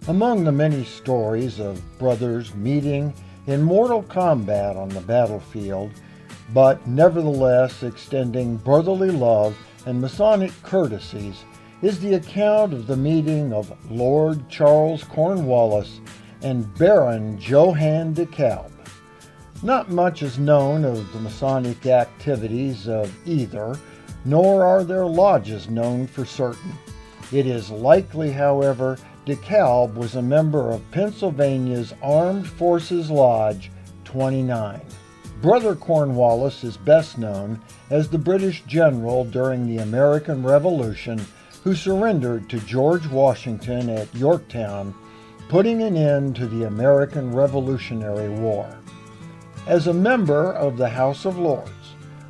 Among the many stories of brothers meeting in mortal combat on the battlefield, but nevertheless extending brotherly love and Masonic courtesies, is the account of the meeting of Lord Charles Cornwallis and Baron Johann de Kalb. Not much is known of the Masonic activities of either, nor are their lodges known for certain. It is likely, however, de Kalb was a member of Pennsylvania's Armed Forces Lodge 29. Brother Cornwallis is best known as the British general during the American Revolution who surrendered to George Washington at Yorktown, putting an end to the American Revolutionary War. As a member of the House of Lords,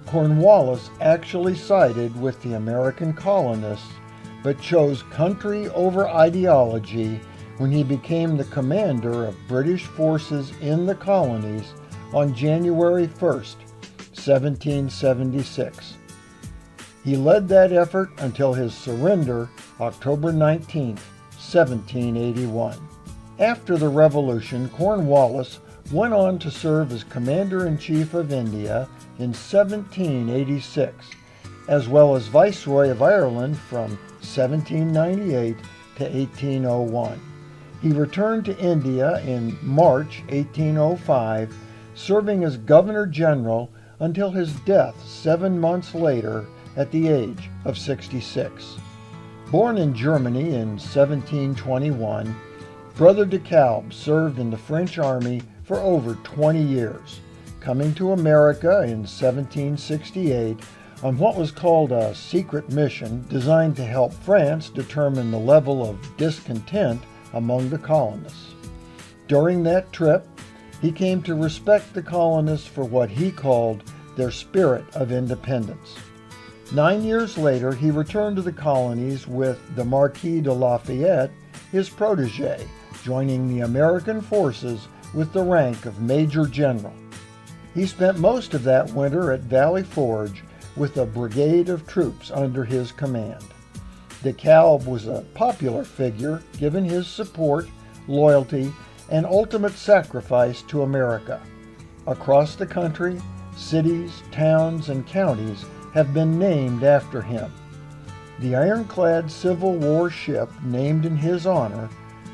Cornwallis actually sided with the American colonists, but chose country over ideology when he became the commander of British forces in the colonies on January 1st, 1776. He led that effort until his surrender October 19, 1781. After the Revolution, Cornwallis went on to serve as Commander-in-Chief of India in 1786, as well as Viceroy of Ireland from 1798 to 1801. He returned to India in March 1805, serving as Governor General until his death 7 months later at the age of 66. Born in Germany in 1721, Brother de Kalb served in the French army for over 20 years, coming to America in 1768 on what was called a secret mission designed to help France determine the level of discontent among the colonists. During that trip, he came to respect the colonists for what he called their spirit of independence. 9 years later, he returned to the colonies with the Marquis de Lafayette, his protege, joining the American forces with the rank of Major General. He spent most of that winter at Valley Forge with a brigade of troops under his command. De Kalb was a popular figure given his support, loyalty, and ultimate sacrifice to America. Across the country, cities, towns, and counties have been named after him. The ironclad Civil War ship named in his honor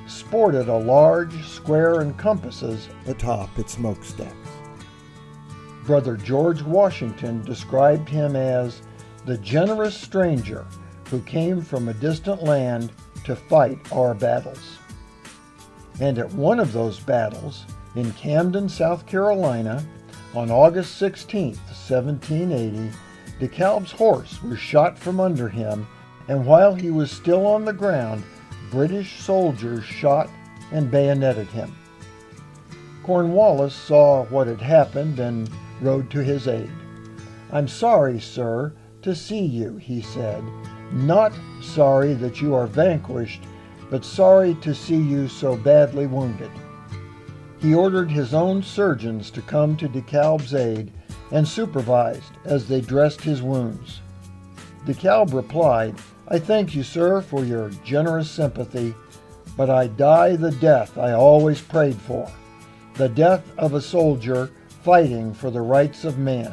sported a large square and compasses atop its smokestacks. Brother George Washington described him as the generous stranger who came from a distant land to fight our battles. And at one of those battles, in Camden, South Carolina, on August 16, 1780, de Kalb's horse was shot from under him, and while he was still on the ground, British soldiers shot and bayoneted him. Cornwallis saw what had happened and rode to his aid. "I'm sorry, sir, to see you," he said. "Not sorry that you are vanquished, but sorry to see you so badly wounded." He ordered his own surgeons to come to de Kalb's aid and supervised as they dressed his wounds. De Kalb replied, "I thank you, sir, for your generous sympathy, but I die the death I always prayed for, the death of a soldier fighting for the rights of man."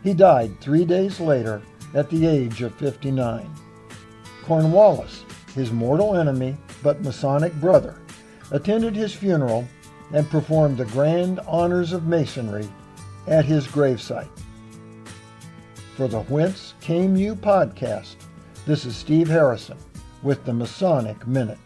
He died 3 days later at the age of 59. Cornwallis, his mortal enemy but Masonic brother, attended his funeral and performed the grand honors of Masonry at his gravesite. For the Whence Came You podcast, this is Steve Harrison with the Masonic Minute.